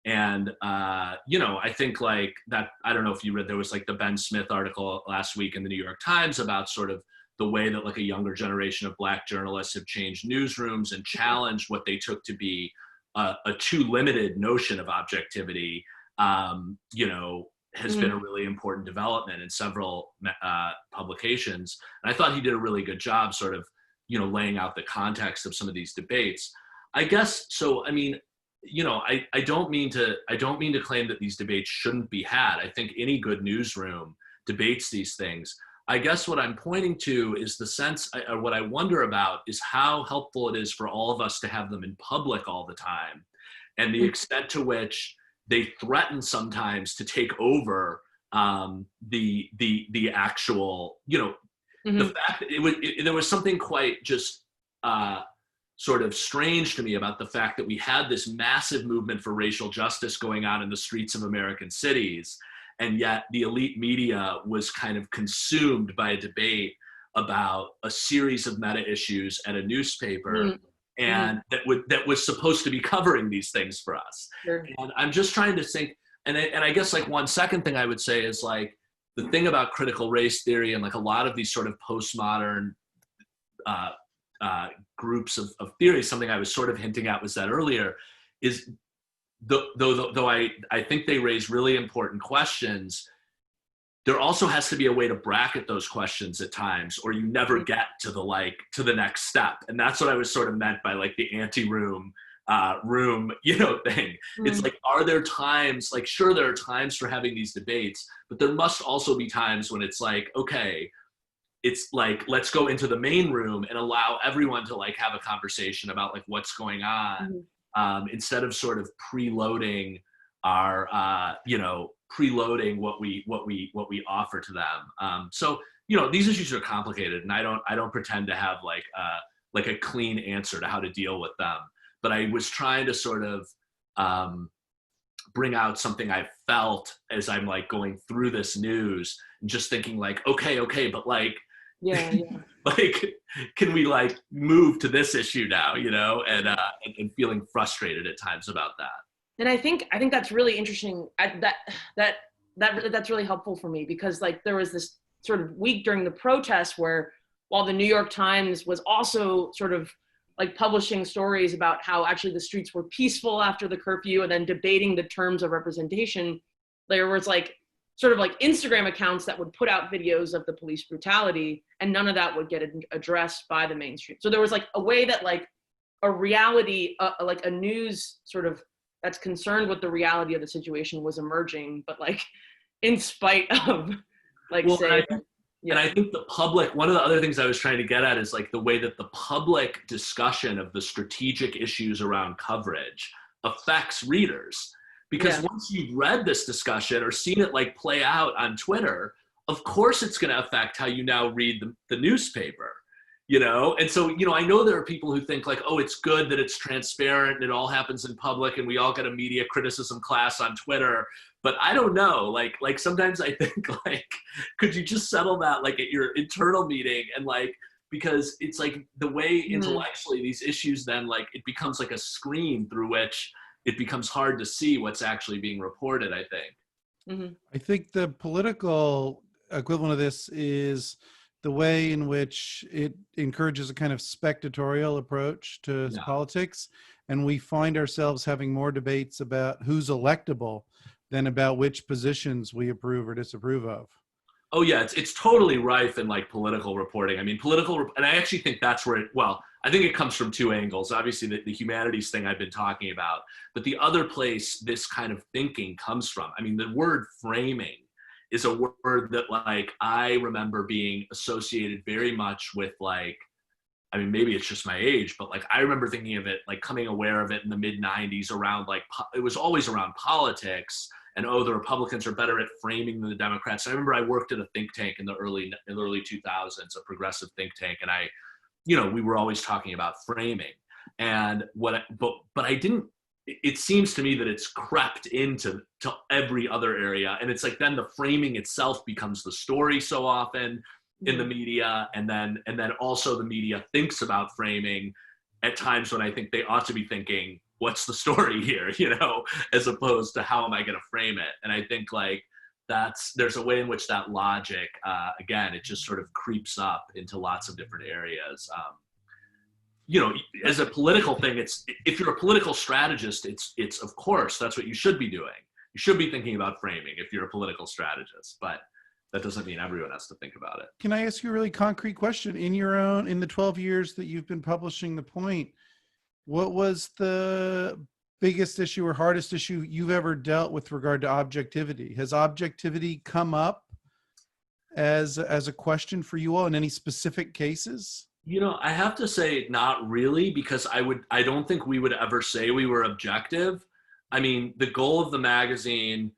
And, I think like that, I don't know if you read, there was like the Ben Smith article last week in the New York Times about sort of the way that like a younger generation of Black journalists have changed newsrooms and challenged what they took to be a too limited notion of objectivity, has been a really important development in several publications. And I thought he did a really good job sort of, laying out the context of some of these debates. I guess, so, I mean, I don't mean to claim that these debates shouldn't be had. I think any good newsroom debates these things. I guess what I'm pointing to is the sense, or what I wonder about is how helpful it is for all of us to have them in public all the time, and the extent to which they threaten sometimes to take over the actual, the fact that there was something quite just sort of strange to me about the fact that we had this massive movement for racial justice going on in the streets of American cities, and yet the elite media was kind of consumed by a debate about a series of meta issues at a newspaper, and that was supposed to be covering these things for us. Sure. And I'm just trying to think, and I guess like one second thing I would say is like the thing about critical race theory and like a lot of these sort of postmodern groups of theories, something I was sort of hinting at was that earlier, is though I think they raise really important questions, there also has to be a way to bracket those questions at times, or you never get to the next step. And that's what I was sort of meant by like the anti-room thing. It's like, are there times, like, sure, there are times for having these debates, but there must also be times when it's like, okay, it's like, let's go into the main room and allow everyone to like have a conversation about like what's going on, instead of sort of preloading our, preloading what we offer to them. So, these issues are complicated, and I don't pretend to have like a clean answer to how to deal with them. But I was trying to sort of bring out something I felt as I'm like going through this news and just thinking like, okay, but like, like, can we like move to this issue now, and feeling frustrated at times about that. And I think that's really interesting. That's really helpful for me, because like there was this sort of week during the protests where, while the New York Times was also sort of like publishing stories about how actually the streets were peaceful after the curfew and then debating the terms of representation, there was like sort of like Instagram accounts that would put out videos of the police brutality, and none of that would get addressed by the mainstream. So there was like a way that like a reality, like a news sort of that's concerned with the reality of the situation was emerging, but like in spite of like, and I think the public, one of the other things I was trying to get at is like the way that the public discussion of the strategic issues around coverage affects readers. Because once you've read this discussion or seen it like play out on Twitter, of course it's going to affect how you now read the newspaper, And so, I know there are people who think like, oh, it's good that it's transparent and it all happens in public and we all get a media criticism class on Twitter. But I don't know, like sometimes I think like, could you just settle that like at your internal meeting, and like, because it's like the way intellectually these issues then like, it becomes like a screen through which it becomes hard to see what's actually being reported, I think. I think the political equivalent of this is the way in which it encourages a kind of spectatorial approach to politics. And we find ourselves having more debates about who's electable than about which positions we approve or disapprove of. Oh yeah, it's totally rife in like political reporting. I mean, and I actually think that's where I think it comes from two angles. Obviously the humanities thing I've been talking about, but the other place this kind of thinking comes from, I mean, the word framing is a word that like I remember being associated very much with like, I mean, maybe it's just my age, but like I remember thinking of it, like coming aware of it in the mid 90s around like, it was always around politics, and oh, the Republicans are better at framing than the Democrats. I remember I worked at a think tank in the early 2000s, a progressive think tank, and we were always talking about framing. And but I didn't, it seems to me that it's crept into every other area. And it's like, then the framing itself becomes the story so often in the media. And then also the media thinks about framing at times when I think they ought to be thinking what's the story here, as opposed to how am I going to frame it. And I think like there's a way in which that logic, again, it just sort of creeps up into lots of different areas. As a political thing, if you're a political strategist, it's of course, that's what you should be doing. You should be thinking about framing if you're a political strategist, but that doesn't mean everyone has to think about it. Can I ask you a really concrete question? In the 12 years that you've been publishing The Point, what was the biggest issue or hardest issue you've ever dealt with regard to objectivity? Has objectivity come up as a question for you all in any specific cases? I have to say not really, because I don't think we would ever say we were objective. I mean, the goal of the magazine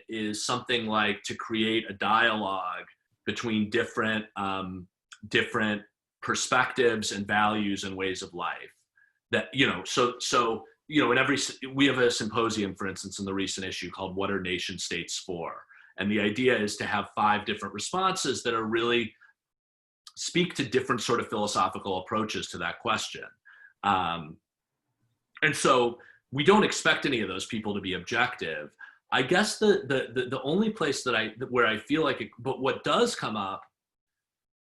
is something like to create a dialogue between different perspectives and values and ways of life. That, we have a symposium, for instance, in the recent issue called "What Are Nation States For?" And the idea is to have 5 different responses that are really speak to different sort of philosophical approaches to that question. And so we don't expect any of those people to be objective. I guess the only place where I feel like it, but what does come up,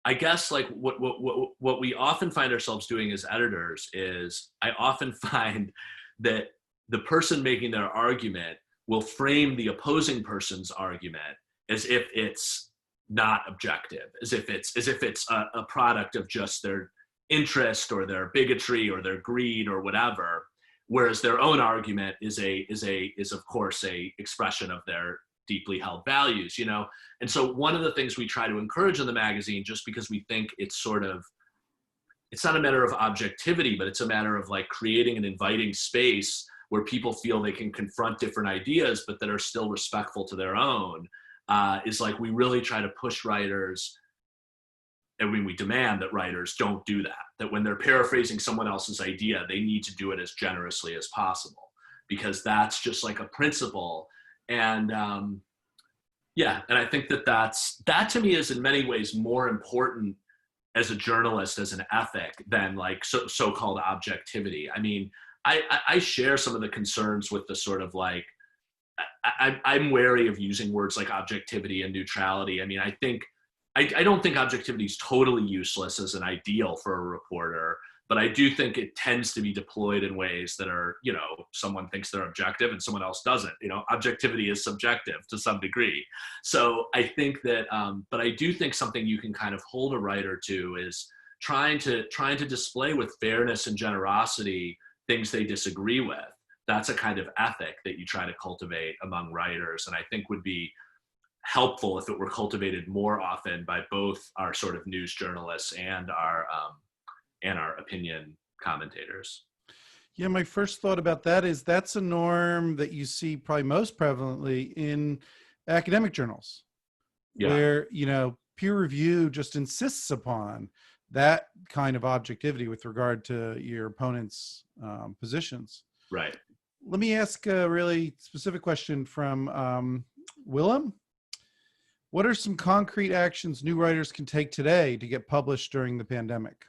I guess like what we often find ourselves doing as editors is I often find that the person making their argument will frame the opposing person's argument as if it's not objective, as if it's a product of just their interest or their bigotry or their greed or whatever, whereas their own argument is of course a expression of their deeply held values, And so one of the things we try to encourage in the magazine, just because we think it's not a matter of objectivity, but it's a matter of like creating an inviting space where people feel they can confront different ideas, but that are still respectful to their own, is like we really try to push writers, and we demand that writers don't do that when they're paraphrasing someone else's idea, they need to do it as generously as possible, because that's just like a principle. And and I think that to me is in many ways more important as a journalist, as an ethic, than like so-called objectivity. I mean, I share some of the concerns with the sort of like, I'm wary of using words like objectivity and neutrality. I mean, I don't think objectivity is totally useless as an ideal for a reporter, but I do think it tends to be deployed in ways that are, someone thinks they're objective and someone else doesn't. Objectivity is subjective to some degree. So I think that, but I do think something you can kind of hold a writer to is trying to display with fairness and generosity things they disagree with. That's a kind of ethic that you try to cultivate among writers, and I think would be helpful if it were cultivated more often by both our sort of news journalists and our opinion commentators. Yeah, my first thought about that is that's a norm that you see probably most prevalently in academic journals, where peer review just insists upon that kind of objectivity with regard to your opponent's positions. Right. Let me ask a really specific question from Willem. What are some concrete actions new writers can take today to get published during the pandemic?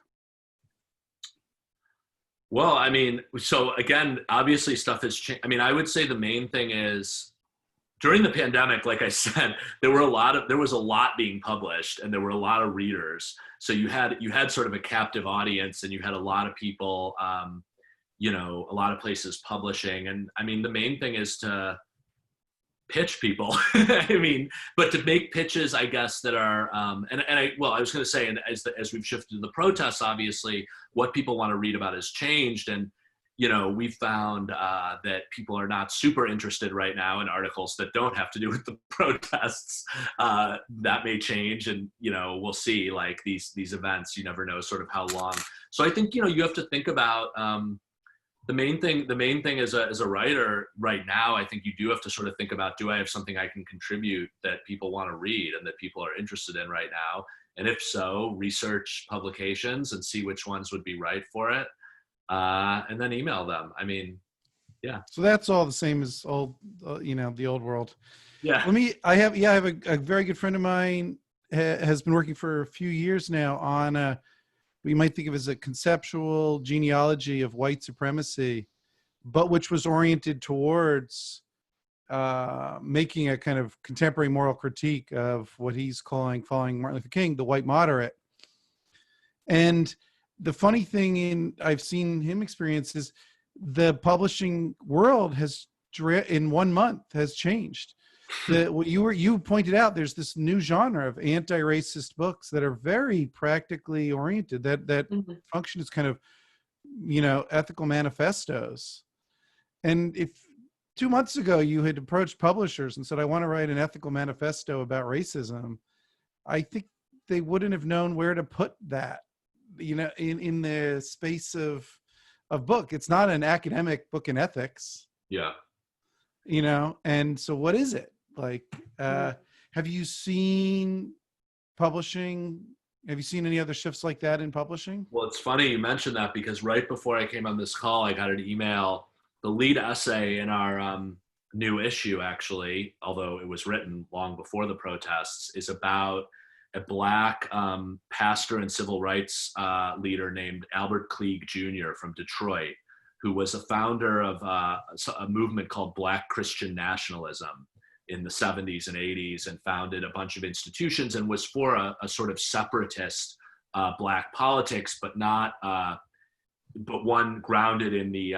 Well, I mean, so again, obviously stuff has changed. I mean, I would say the main thing is during the pandemic, like I said, there was a lot being published and there were a lot of readers. So you had sort of a captive audience, and you had a lot of people, a lot of places publishing. And I mean, the main thing is to pitch people. I mean, but to make pitches, I guess, that are, I was going to say, and as we've shifted to the protests, obviously, what people want to read about has changed. And, we found that people are not super interested right now in articles that don't have to do with the protests. That may change, and, we'll see, like these events, you never know sort of how long. So I think, you have to think about, the main thing as a writer right now, I think you do have to sort of think about, do I have something I can contribute that people want to read and that people are interested in right now? And if so, research publications and see which ones would be right for it. And then email them. I mean, yeah. So that's all the same as old, the old world. Yeah. I have a very good friend of mine has been working for a few years now on we might think of as a conceptual genealogy of white supremacy, but which was oriented towards making a kind of contemporary moral critique of what he's calling, following Martin Luther King, the white moderate. And the funny thing I've seen him experience is the publishing world has, in 1 month, has changed. What you pointed out, there's this new genre of anti-racist books that are very practically oriented, that function as kind of, ethical manifestos. And if 2 months ago you had approached publishers and said, I want to write an ethical manifesto about racism, I think they wouldn't have known where to put that, in the space of book. It's not an academic book in ethics. Yeah. And so what is it? Like, have you seen publishing? Have you seen any other shifts like that in publishing? Well, it's funny you mentioned that, because right before I came on this call, I got an email. The lead essay in our new issue, actually, although it was written long before the protests, is about a Black pastor and civil rights leader named Albert Klieg Jr. from Detroit, who was a founder of a movement called Black Christian Nationalism in the 70s and 80s, and founded a bunch of institutions and was for a sort of separatist Black politics, but one grounded in the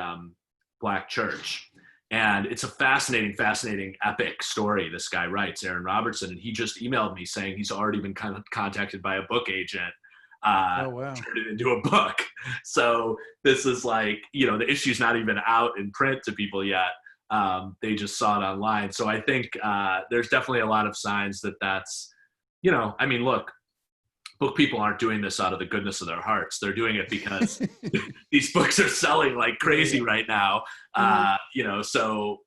Black church. And it's a fascinating, epic story this guy writes, Aaron Robertson, and he just emailed me saying he's already been contacted by a book agent. Oh, wow. Turned it into a book. So this is like, the issue's not even out in print to people yet. They just saw it online. So I think there's definitely a lot of signs that's, look, book people aren't doing this out of the goodness of their hearts. They're doing it because these books are selling like crazy right now. So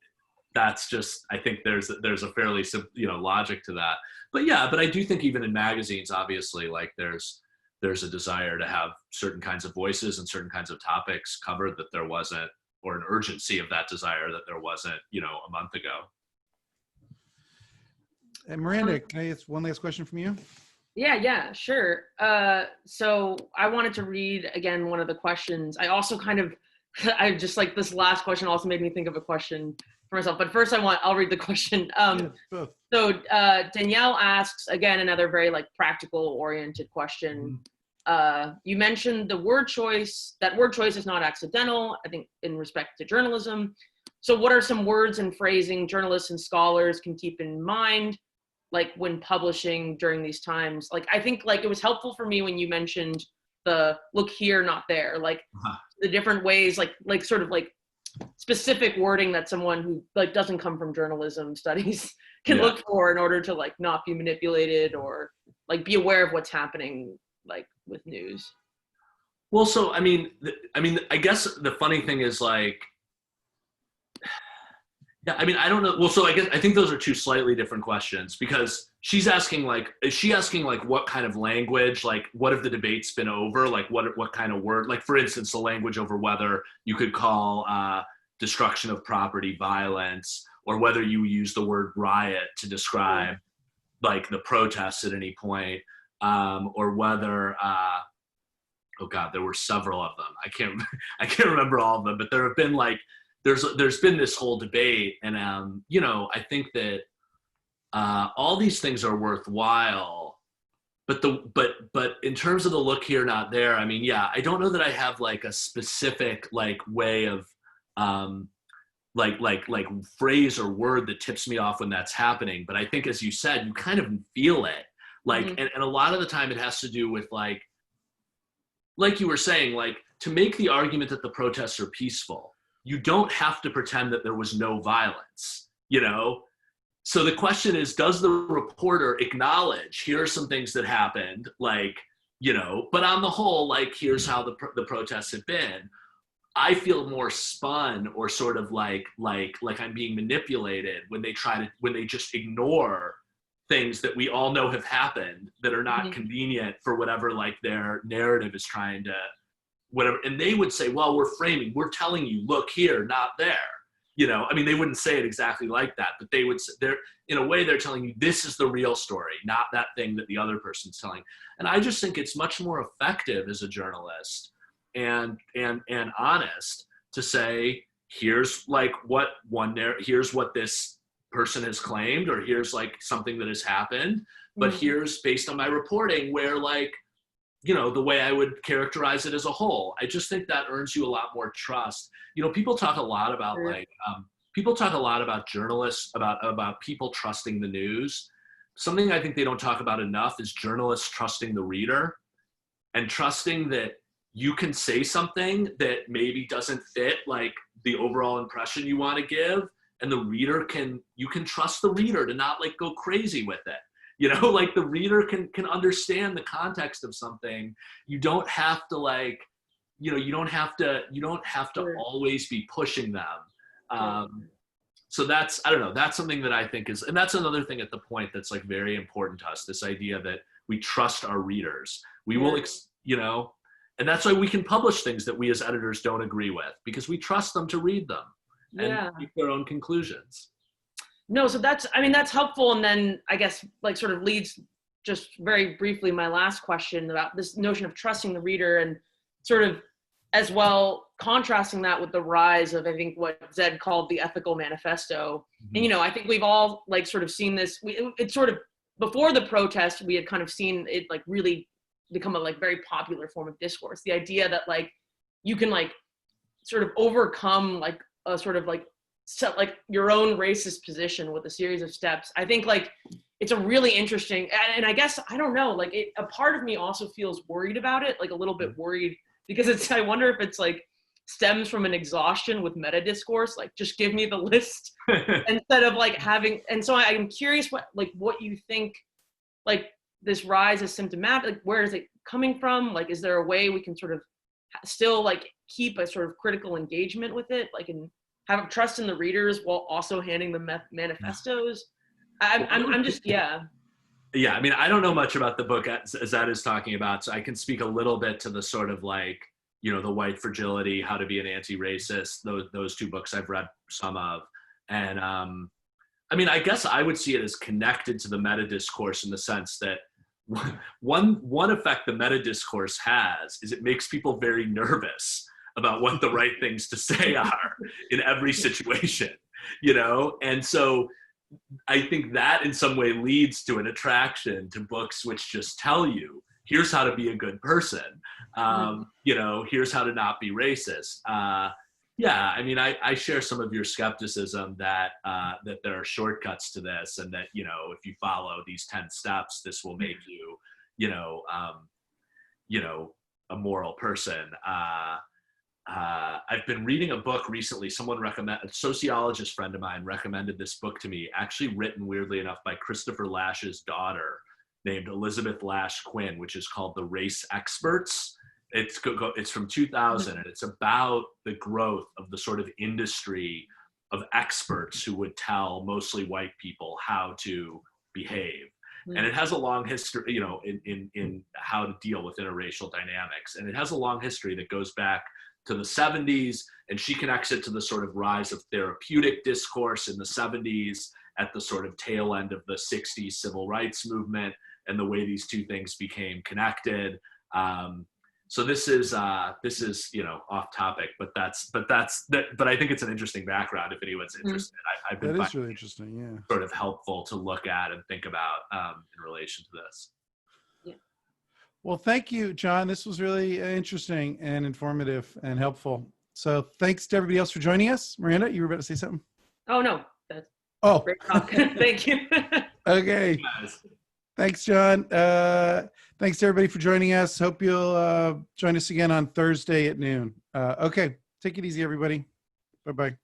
that's just, I think there's a fairly, logic to that. But I do think even in magazines, obviously, like there's a desire to have certain kinds of voices and certain kinds of topics covered that there wasn't, or an urgency of that desire that there wasn't, a month ago. And Miranda, can I ask one last question from you? Yeah, sure. So I wanted to read again one of the questions. I also I just like this last question also made me think of a question for myself. But first I'll read the question. So Danielle asks, again, another very practical oriented question. You mentioned the word choice. That word choice is not accidental, I think, in respect to journalism. So what are some words and phrasing journalists and scholars can keep in mind, when publishing during these times? I think it was helpful for me when you mentioned the look here, not there, the different ways, sort of specific wording that someone who doesn't come from journalism studies can look for in order to not be manipulated or be aware of what's happening with news. Well, so I guess the funny thing is I don't know. Well, so I think those are two slightly different questions, because she's asking is she asking what kind of language, what have the debates been over, what kind of word, for instance, the language over whether you could call destruction of property violence, or whether you use the word riot to describe the protests at any point, or whether oh God, there were several of them. I can't remember all of them, but there have been there's been this whole debate, and I think that all these things are worthwhile, but in terms of the look here, not there, I don't know that I have a specific way of phrase or word that tips me off when that's happening. But I think, as you said, you kind of feel it, and a lot of the time it has to do with like you were saying, to make the argument that the protests are peaceful, you don't have to pretend that there was no violence, So the question is, does the reporter acknowledge, here are some things that happened, but on the whole, here's how the protests have been. I feel more spun, or sort of like I'm being manipulated when they just ignore things that we all know have happened that are not convenient for whatever their narrative is trying to, whatever. And they would say, well, we're telling you, look here, not there. You know, I mean, they wouldn't say it exactly like that, but they would, they're, in a way, they're telling you this is the real story, not that thing that the other person's telling. And I just think it's much more effective as a journalist and honest to say, here's like what here's what this person has claimed, or here's like something that has happened, but here's, based on my reporting, where, like, you know, the way I would characterize it as a whole. I just think that earns you a lot more trust. You know, people talk a lot about people talk a lot about journalists, about people trusting the news. Something I think they don't talk about enough is journalists trusting the reader, and trusting that you can say something that maybe doesn't fit like the overall impression you want to give, and the reader you can trust the reader to not like go crazy with it. You know, like the reader can understand the context of something. You don't have to like, you know, you don't have to always be pushing them. So that's, I don't know, that's something that I think is, and that's another thing at the point that's like very important to us, this idea that we trust our readers. We will, you know, and that's why we can publish things that we as editors don't agree with, because we trust them to read them and make their own conclusions. No, so that's, I mean, that's helpful. And then I guess like sort of leads just very briefly my last question about this notion of trusting the reader, and sort of as well contrasting that with the rise of, I think, what Zed called the ethical manifesto. And, you know, I think we've all like sort of seen this, it's sort of before the protest, we had kind of seen it like really become a like very popular form of discourse. The idea that like you can like sort of overcome like a sort of like set like your own racist position with a series of steps. I think like it's a really interesting, and I guess, I don't know, like a part of me also feels worried about it, like a little bit worried, because it's, I wonder if it's like stems from an exhaustion with meta discourse, like just give me the list instead of like having, and so I'm curious what you think, like this rise is symptomatic, like where is it coming from? Like, is there a way we can sort of still like keep a sort of critical engagement with it, like, and have trust in the readers while also handing them manifestos? I'm just, yeah. I mean, I don't know much about the book as that is talking about, so I can speak a little bit to the sort of like, you know, The White Fragility, How to Be an Anti-Racist, those two books I've read some of. And I mean, I guess I would see it as connected to the meta discourse, in the sense that one effect the meta discourse has is it makes people very nervous about what the right things to say are in every situation, you know? And so I think that in some way leads to an attraction to books which just tell you, here's how to be a good person. You know, here's how to not be racist. Yeah, I mean, I share some of your skepticism that that there are shortcuts to this, and that, you know, if you follow these 10 steps, this will make you, you know, a moral person. I've been reading a book recently. A sociologist friend of mine recommended this book to me, actually written, weirdly enough, by Christopher Lash's daughter, named Elizabeth Lash Quinn, which is called The Race Experts. It's from 2000, and it's about the growth of the sort of industry of experts who would tell mostly white people how to behave. And it has a long history, you know, in how to deal with interracial dynamics. And it has a long history that goes back to the 70s, and she connects it to the sort of rise of therapeutic discourse in the 70s, at the sort of tail end of the 60s civil rights movement, and the way these two things became connected. So this is you know, off topic, but I think it's an interesting background if anyone's interested. I've been that is really interesting, yeah, sort of helpful to look at and think about in relation to this. Well, thank you, Jon. This was really interesting and informative and helpful. So thanks to everybody else for joining us. Miranda, you were about to say something? Oh, no. That's great talk. Thank you. Okay. Thanks, Jon. Thanks to everybody for joining us. Hope you'll join us again on Thursday at noon. Okay. Take it easy, everybody. Bye-bye.